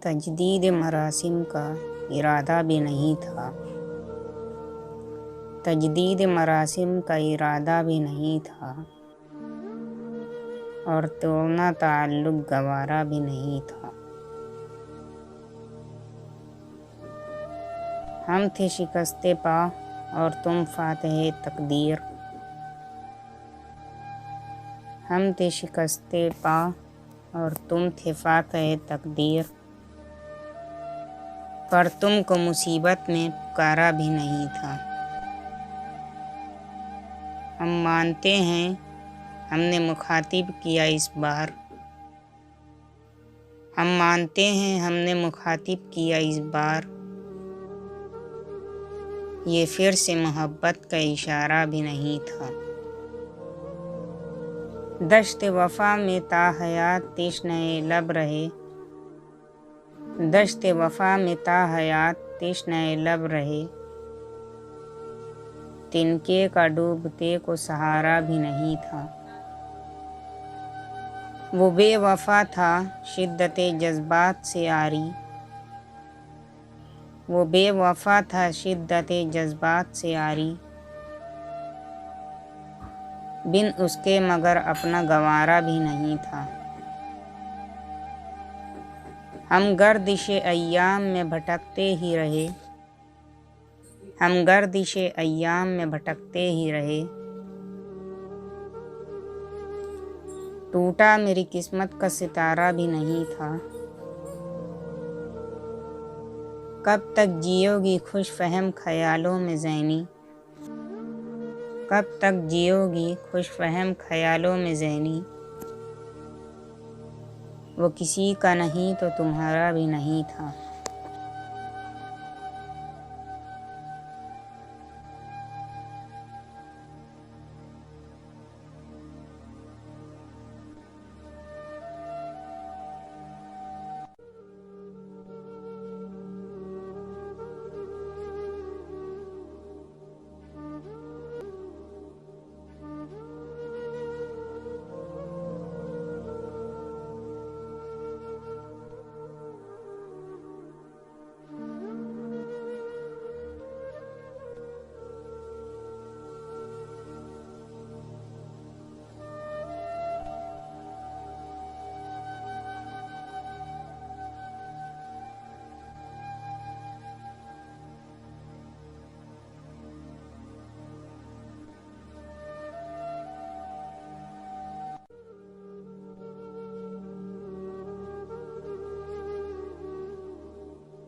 तजदीद मरासिम का इरादा भी नहीं था। तजदीद मरासिम का इरादा भी नहीं था और तोड़ना ताल्लुक़ गवारा भी नहीं था। हम थे शिकस्ते पा और तुम फातह तकदीर। हम थे शिकस्ते पा और तुम थे फातह तकदीर, पर तुमको मुसीबत में पुकारा भी नहीं था। हम मानते हैं हमने मुखातिब किया इस बार। हम मानते हैं हमने मुखातिब किया इस बार, ये फिर से मोहब्बत का इशारा भी नहीं था। दश्त वफ़ा में ताहयात तिश्नाए लब रहे। दश्त वफ़ा में ताहयात तिश्नाए लब रहे, तिनके का डूबते को सहारा भी नहीं था। वो बेवफ़ा था शिद्दते जज्बात से आरी। वो बेवफ़ा था शिद्दते जज्बात से आरी, बिन उसके मगर अपना गंवारा भी नहीं था। हम गर्दिशे अय्याम में भटकते ही रहे। हम गर्दिशे अय्याम में भटकते ही रहे, टूटा मेरी किस्मत का सितारा भी नहीं था। कब तक जियोगी खुश फहम ख्यालों में ज़ैनी। कब तक जियोगी खुश फहम ख्यालों में ज़ैनी, वो किसी का नहीं तो तुम्हारा भी नहीं था।